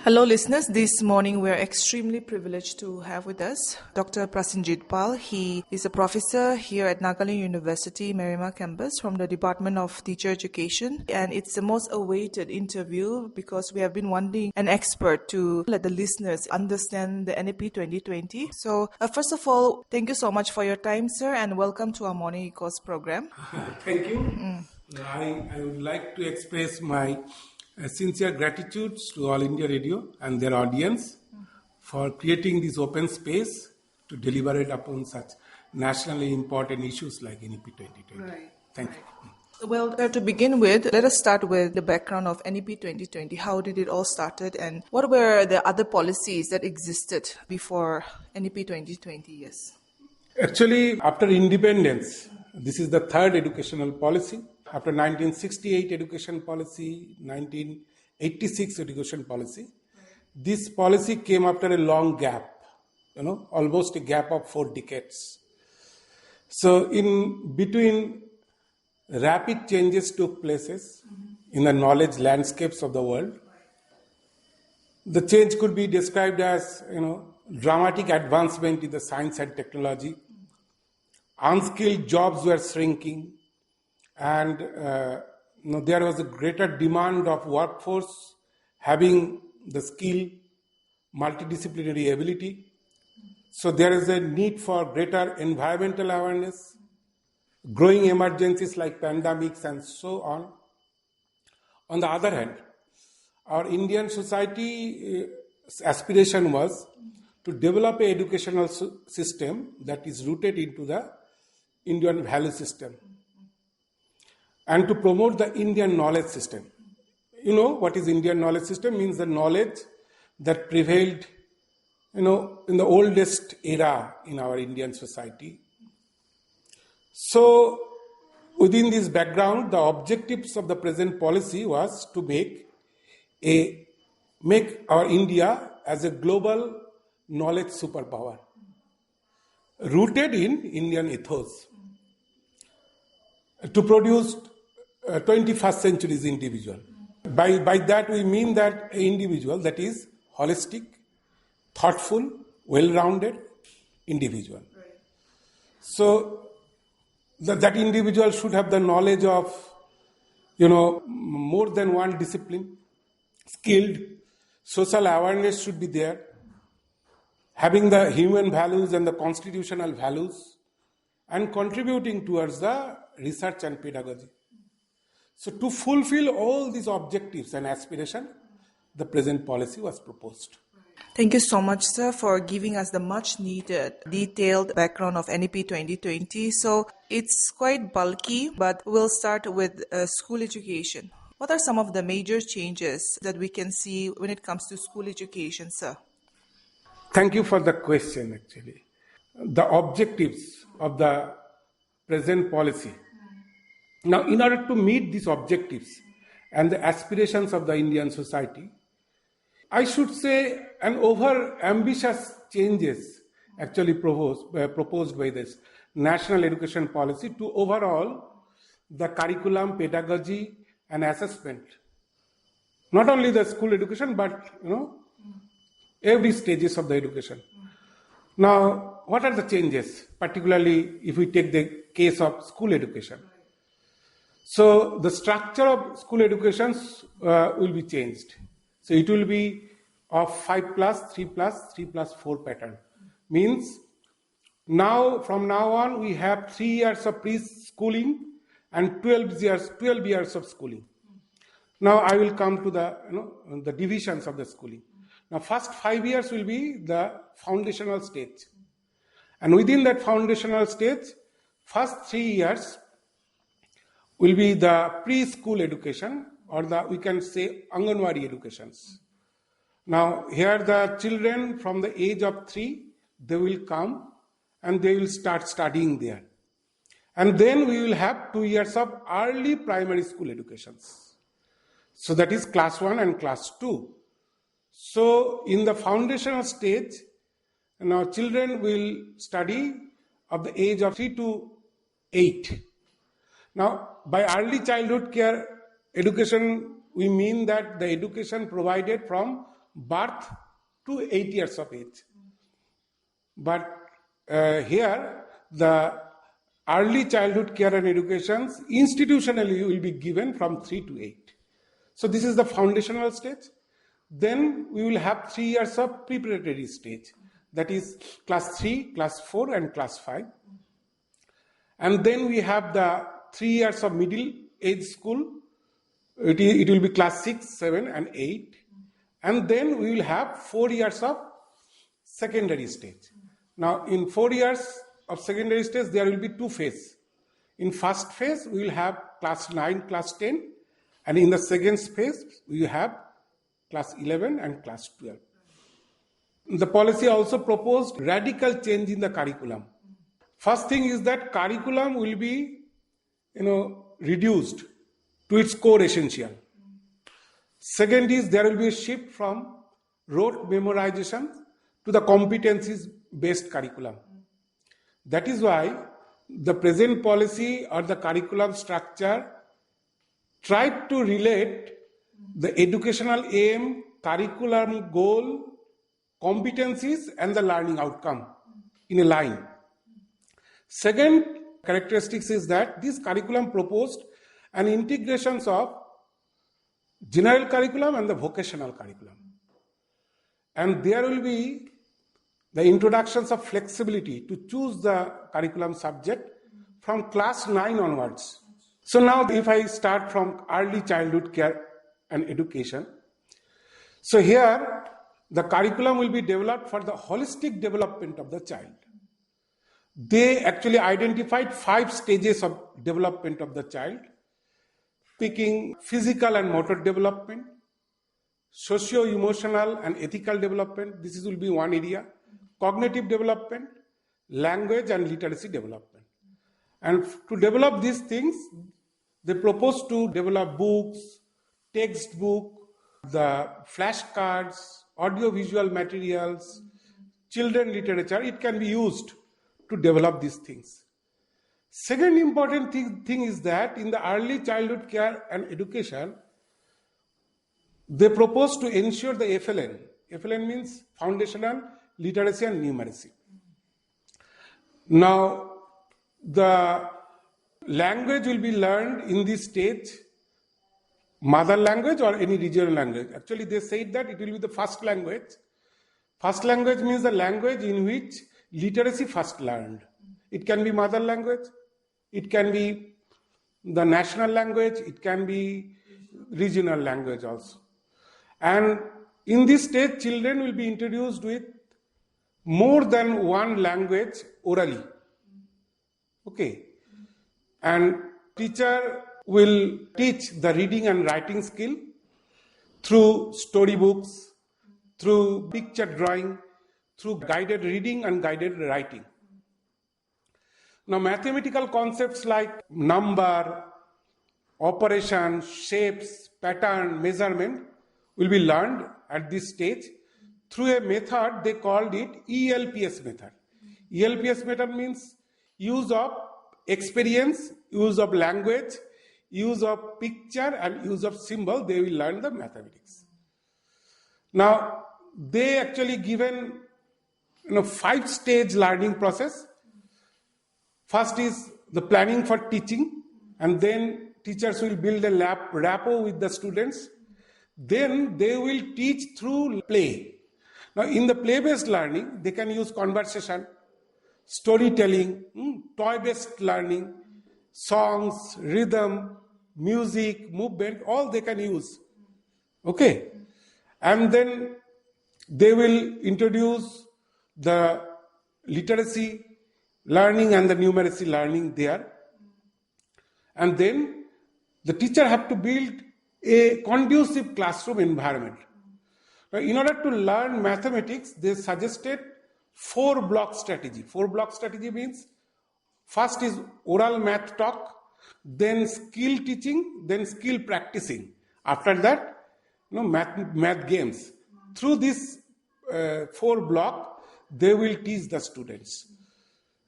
Hello listeners, this morning we are extremely privileged to have with us Dr. Prasenjit Pal. He is a professor here at Nagaland University Merima Campus from the Department of Teacher Education, and it's the most awaited interview because we have been wanting an expert to let the listeners understand the NEP 2020. So first of all, thank you so much for your time, sir, and welcome to our Morning Echoes program. Thank you. I would like to express my sincere gratitude to All India Radio and their audience for creating this open space to deliberate upon such nationally important issues like NEP 2020. Right. Thank you. Well, to begin with, let us start with the background of NEP 2020. How did it all started and what were the other policies that existed before NEP 2020? Yes. Actually, after independence, this is the third educational policy. After 1968 education policy, 1986 education policy, this policy came after a long gap, almost a gap of 4 decades. So in between, rapid changes took places in the knowledge landscapes of the world. The change could be described as, dramatic advancement in the science and technology. Unskilled jobs were shrinking. And there was a greater demand of workforce having the skill, multidisciplinary ability. So there is a need for greater environmental awareness, growing emergencies like pandemics and so on. On the other hand, our Indian society aspiration was to develop an educational system that is rooted into the Indian value system, and to promote the Indian knowledge system. What is Indian knowledge system? Means the knowledge that prevailed, in the oldest era in our Indian society. So, within this background, the objectives of the present policy was to make our India as a global knowledge superpower, rooted in Indian ethos, to produce 21st century's individual. By that we mean that an individual that is holistic, thoughtful, well-rounded individual. Right. So that individual should have the knowledge of, more than one discipline, skilled, social awareness should be there, having the human values and the constitutional values, and contributing towards the research and pedagogy. So to fulfill all these objectives and aspirations, the present policy was proposed. Thank you so much, sir, for giving us the much needed detailed background of NEP 2020. So it's quite bulky, but we'll start with school education. What are some of the major changes that we can see when it comes to school education, sir? Thank you for the question, actually. The objectives of the present policy. Now, in order to meet these objectives and the aspirations of the Indian society, I should say an over-ambitious changes actually proposed by this national education policy to overall the curriculum, pedagogy and assessment. Not only the school education, but, every stages of the education. Now, what are the changes, particularly if we take the case of school education? So the structure of school education will be changed. So it will be of 5+, 3+, 3+4 pattern. Means from now on we have 3 years of preschooling and 12 years of schooling. Now I will come to the divisions of the schooling. Now first 5 years will be the foundational stage. And within that foundational stage, first 3 years will be the preschool education, or we can say Anganwadi educations. Now here the children from the age of 3, they will come and they will start studying there. And then we will have 2 years of early primary school educations. So that is class 1 and class 2. So in the foundational stage, now children will study of the age of 3 to 8. Now, by early childhood care education, we mean that the education provided from birth to 8 years of age. But here, the early childhood care and education institutionally will be given from 3 to 8. So this is the foundational stage. Then we will have 3 years of preparatory stage. That is class 3, class 4 and class 5. And then we have the 3 years of middle age school. It will be class 6, 7 and 8. And then we will have 4 years of secondary stage. Now in 4 years of secondary stage, there will be 2 phases. In first phase, we will have class 9, class 10. And in the second phase, we will have class 11 and class 12. The policy also proposed radical change in the curriculum. First thing is that curriculum will be, reduced to its core essential. Second is there will be a shift from rote memorization to the competencies-based curriculum. That is why the present policy or the curriculum structure tried to relate the educational aim, curriculum goal, competencies and the learning outcome in a line. Second characteristics is that this curriculum proposed an integration of general curriculum and the vocational curriculum. And there will be the introductions of flexibility to choose the curriculum subject from class 9 onwards. So now if I start from early childhood care and education. So here the curriculum will be developed for the holistic development of the child. They actually identified 5 stages of development of the child, picking physical and motor development, socio-emotional and ethical development, this will be one area, cognitive development, language and literacy development. And to develop these things, they propose to develop books, textbook, the flashcards, audio-visual materials, children literature, it can be used to develop these things. Second important thing is that in the early childhood care and education, they propose to ensure the FLN. FLN means foundational literacy and numeracy. Now, the language will be learned in this stage, mother language or any regional language. Actually, they said that it will be the first language. First language means the language in which literacy first learned. It can be mother language, it can be the national language, it can be regional language also. And in this stage, children will be introduced with more than one language orally. Okay. And teacher will teach the reading and writing skill through storybooks, through picture drawing, through guided reading and guided writing. Now, mathematical concepts like number, operation, shapes, pattern, measurement will be learned at this stage through a method they called it ELPS method. ELPS method means use of experience, use of language, use of picture and use of symbol, they will learn the mathematics. Now, they actually given 5-stage learning process. First is the planning for teaching, and then teachers will build a rapport with the students. Then they will teach through play. Now, in the play-based learning, they can use conversation, storytelling, toy-based learning, songs, rhythm, music, movement, all they can use. Okay? And then they will introduce the literacy learning and the numeracy learning there. And then the teacher have to build a conducive classroom environment. Now, in order to learn mathematics, they suggested 4-block strategy. 4-block strategy means first is oral math talk, then skill teaching, then skill practicing. After that, math games. Through this 4-block, they will teach the students.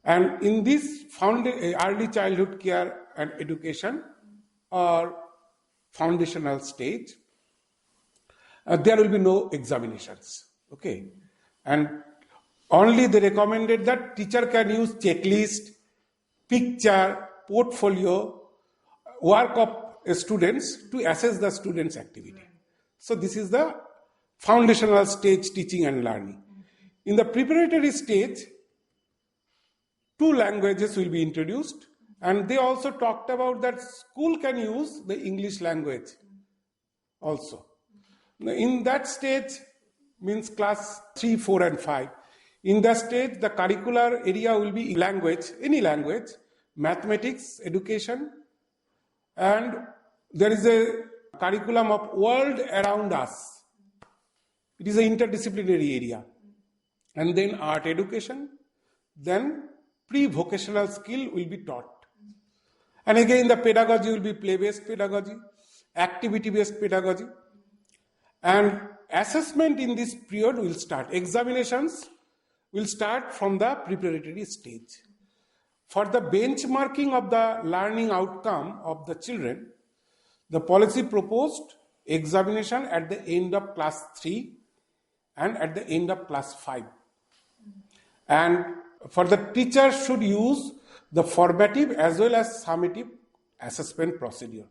And in this early childhood care and education or foundational stage, there will be no examinations. Okay. And only they recommended that teacher can use checklist, picture, portfolio, work of students to assess the students' activity. So this is the foundational stage teaching and learning. In the preparatory stage, 2 languages will be introduced, and they also talked about that school can use the English language also. In that stage, means class 3, 4 and 5. In that stage, the curricular area will be language, any language, mathematics, education, and there is a curriculum of world around us. It is an interdisciplinary area. And then art education, then pre-vocational skill will be taught. And again, the pedagogy will be play-based pedagogy, activity-based pedagogy. And assessment in this period will start. Examinations will start from the preparatory stage. For the benchmarking of the learning outcome of the children, the policy proposed examination at the end of class 3 and at the end of class 5. And for the teacher should use the formative as well as summative assessment procedure.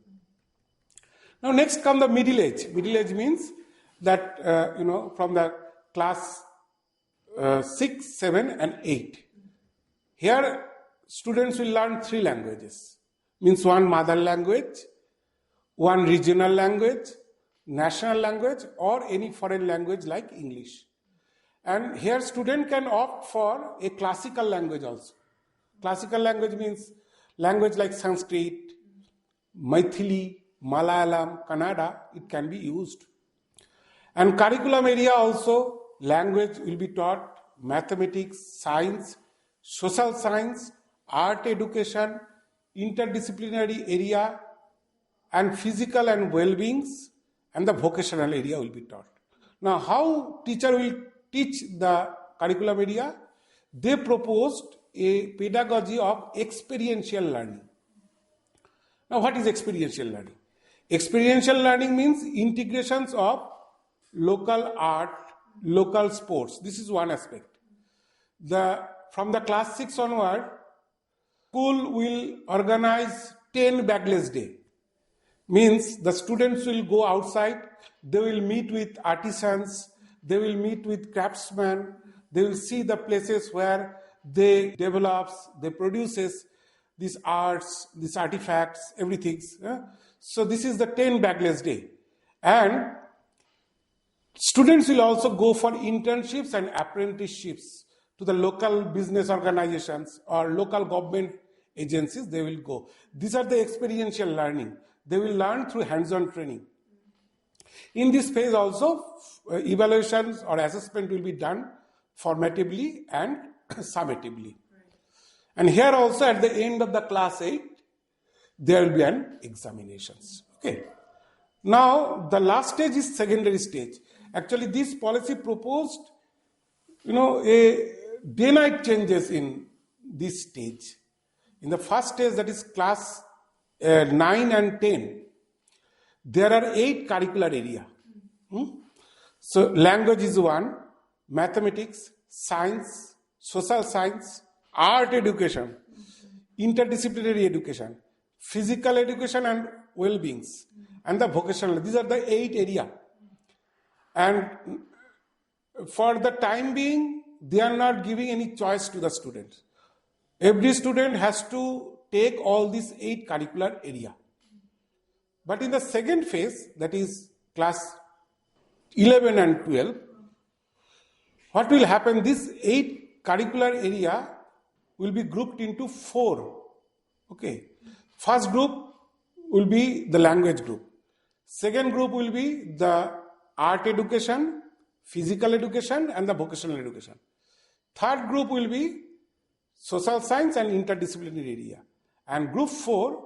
Now next come the middle age. Middle age means that, from the class 6, 7 and 8. Here students will learn 3 languages. Means 1 mother language, 1 regional language, national language or any foreign language like English. And here student can opt for a classical language also. Classical language means language like Sanskrit, Maithili, Malayalam, Kannada, it can be used. And curriculum area also, language will be taught, mathematics, science, social science, art education, interdisciplinary area, and physical and well-beings, and the vocational area will be taught. Now, how teacher will teach the curriculum area? They proposed a pedagogy of experiential learning. Now, what is experiential learning? Experiential learning means integrations of local art, local sports. This is one aspect. From the class 6 onward, school will organize 10 bagless day. Means the students will go outside, they will meet with artisans, they will meet with craftsmen, they will see the places where they develops, they produces these arts, these artifacts, everything. So this is the 10 bagless day. And students will also go for internships and apprenticeships to the local business organizations or local government agencies, they will go. These are the experiential learning. They will learn through hands-on training. In this phase also, evaluations or assessment will be done formatively and summatively. And here also at the end of the class 8, there will be an examinations. Okay. Now, the last stage is secondary stage. Actually, this policy proposed, a day-night changes in this stage. In the first stage, that is class 9 and 10, there are 8 curricular area. So language is 1, mathematics, science, social science, art education, interdisciplinary education, physical education and well-beings, and the vocational. These are the 8 area. And for the time being, they are not giving any choice to the students. Every student has to take all these 8 curricular area. But in the second phase, that is class 11 and 12, what will happen? This 8 curricular area will be grouped into 4. Okay. First group will be the language group. Second group will be the art education, physical education, and the vocational education. Third group will be social science and interdisciplinary area. And group 4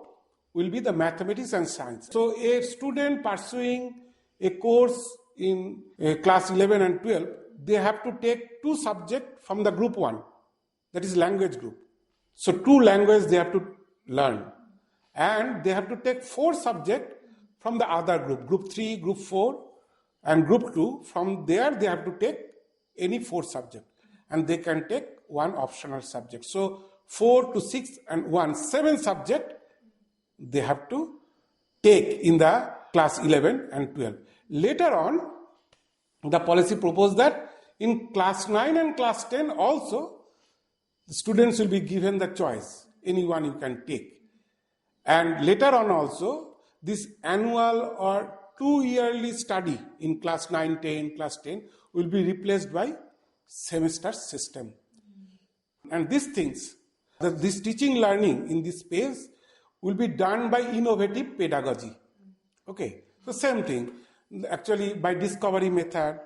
will be the mathematics and science. So a student pursuing a course in class 11 and 12, they have to take 2 subjects from the group 1, that is language group. So 2 languages they have to learn. And they have to take 4 subjects from the other group, group 3, group 4, And group 2, from there they have to take any 4 subject, and they can take 1 optional subject. So 4 to 6 and 1, 7 subject they have to take in the class 11 and 12. Later on, the policy proposed that in class 9 and class 10 also, the students will be given the choice. Anyone you can take. And later on also, this annual or 2-yearly study in class 9, 10, class 10 will be replaced by semester system. And these things, this teaching learning in this space will be done by innovative pedagogy. Okay, so same thing. Actually, by discovery method,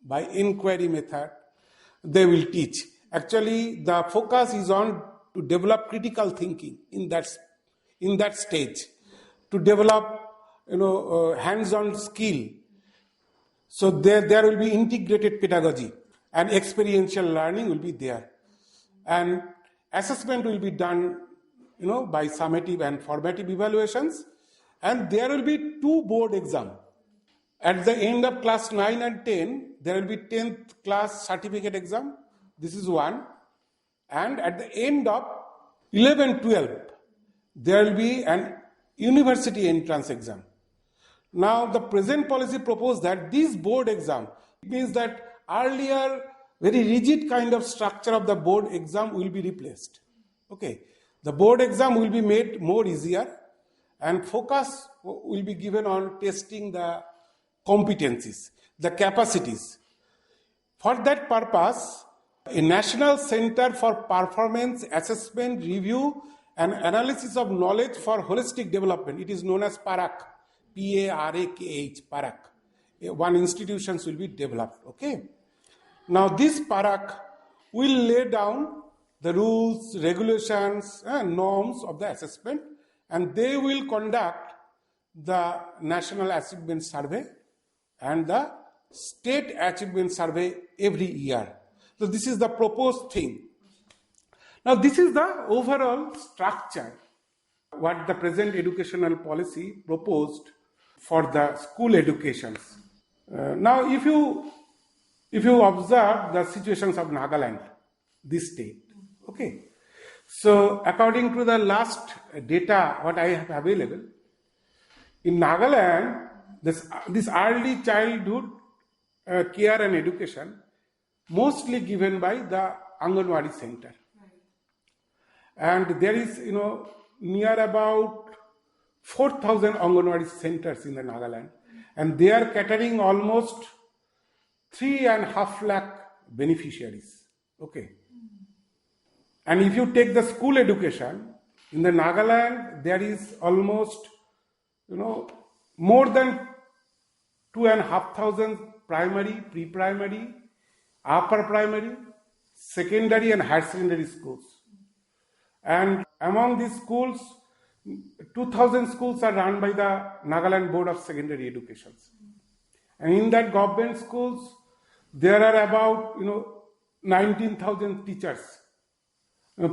by inquiry method, they will teach. Actually, the focus is on to develop critical thinking in that stage, to develop hands-on skill. So there will be integrated pedagogy and experiential learning will be there. And assessment will be done by summative and formative evaluations. And there will be 2 board exams. At the end of class 9 and 10, there will be 10th class certificate exam. This is 1. And at the end of 11, 12, there will be an university entrance exam. Now, the present policy proposed that this board exam, it means that earlier very rigid kind of structure of the board exam will be replaced. Okay, the board exam will be made more easier and focus will be given on testing the competencies, the capacities. For that purpose, a National Center for Performance Assessment, Review and Analysis of Knowledge for Holistic Development, it is known as PARAK, P-A-R-A-K-H, PARAK. 1 institutions will be developed. Okay. Now this PARAK will lay down the rules, regulations and norms of the assessment, and they will conduct the National Achievement Survey and the State Achievement Survey every year. So this is the proposed thing. Now this is the overall structure, what the present educational policy proposed for the school education. Now if you observe the situations of Nagaland, this state, okay. So according to the last data what I have available, in Nagaland, this early childhood care and education mostly given by the Anganwadi center. And there is, near about 4,000 Anganwadi centers in the Nagaland. And they are catering almost 3.5 lakh beneficiaries. Okay. And if you take the school education, in the Nagaland, there is almost, more than 2,500 primary, pre-primary, upper primary, secondary and higher secondary schools. And among these schools, 2,000 schools are run by the Nagaland Board of Secondary Education. And in that government schools, there are about 19,000 teachers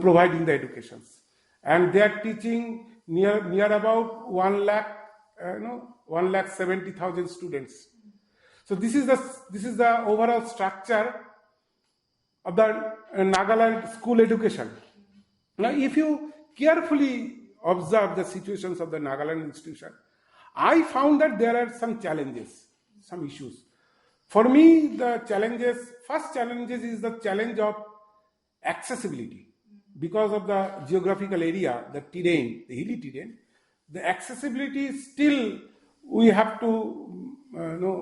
providing the educations. And they are teaching near about 1,70,000 students. So this is the overall structure of the Nagaland school education. Now, if you carefully observe the situations of the Nagaland institution, I found that there are some challenges, some issues. For me, the first challenges is the challenge of accessibility. Because of the geographical area, the terrain, the hilly terrain, the accessibility still we have to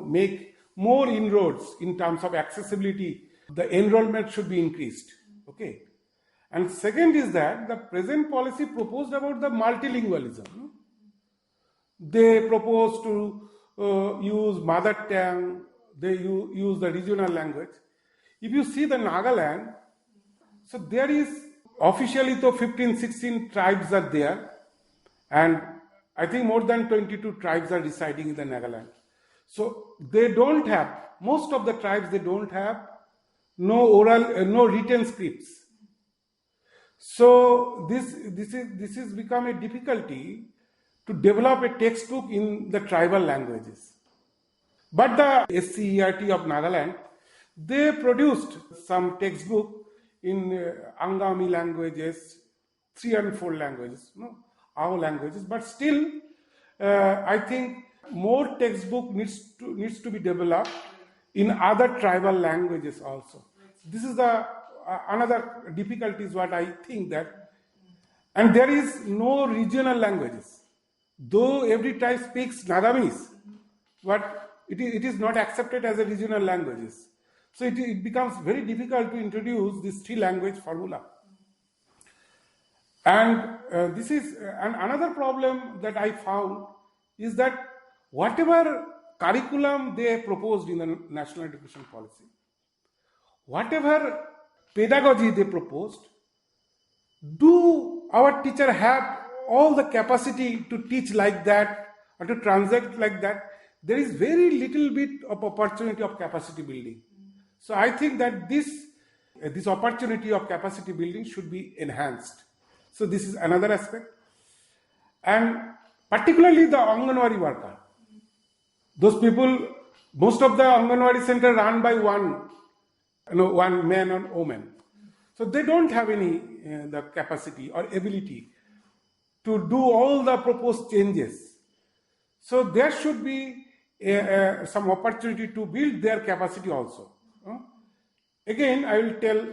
make more inroads in terms of accessibility. The enrollment should be increased. Okay. And second is that the present policy proposed about the multilingualism. They propose to use mother tongue, they use the regional language. If you see the Nagaland, so there is officially 15-16 tribes are there, and I think more than 22 tribes are residing in the Nagaland. So they don't have, most of the tribes, they don't have no oral, no written scripts. So this has become a difficulty to develop a textbook in the tribal languages. But the SCERT of Nagaland, they produced some textbook in Angami languages, 3 and 4 languages, our languages. But still, I think more textbook needs to be developed in other tribal languages also. This is the another difficulty is what I think that, and there is no regional languages. Though every tribe speaks Nagamis, but it is not accepted as a regional languages. So it becomes very difficult to introduce this 3-language formula. And this is and another problem that I found is that whatever curriculum they proposed in the national education policy, whatever pedagogy they proposed, do our teacher have all the capacity to teach like that or to transact like that? There is very little bit of opportunity of capacity building. So I think that this opportunity of capacity building should be enhanced. So this is another aspect. And particularly the Anganwadi worker. Those people, most of the Anganwadi center run by one man or woman. So they don't have any the capacity or ability to do all the proposed changes. So there should be some opportunity to build their capacity also. Again, I will tell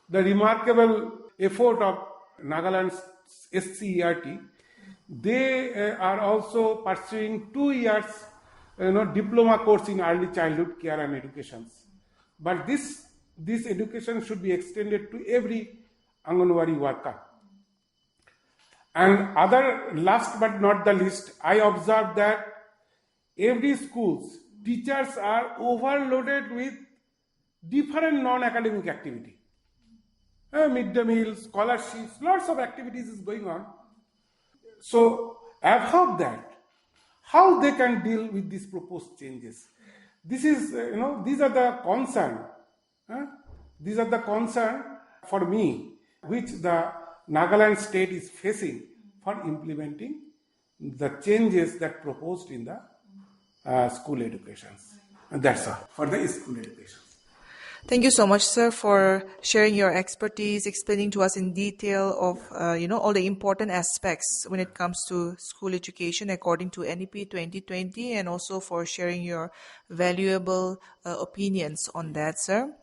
the remarkable effort of Nagaland's SCERT. They are also pursuing 2 years diploma course in early childhood care and education. But this education should be extended to every Anganwadi worker. And last but not the least, I observed that every schools, teachers are overloaded with different non-academic activity. Midday meals, scholarships, lots of activities is going on. So above that, how they can deal with these proposed changes? This is, these are the concern. These are the concern for me, which the Nagaland state is facing for implementing the changes that proposed in the school educations. And that's all for the school education. Thank you so much, sir, for sharing your expertise, explaining to us in detail of, all the important aspects when it comes to school education according to NEP 2020, and also for sharing your valuable opinions on that, sir.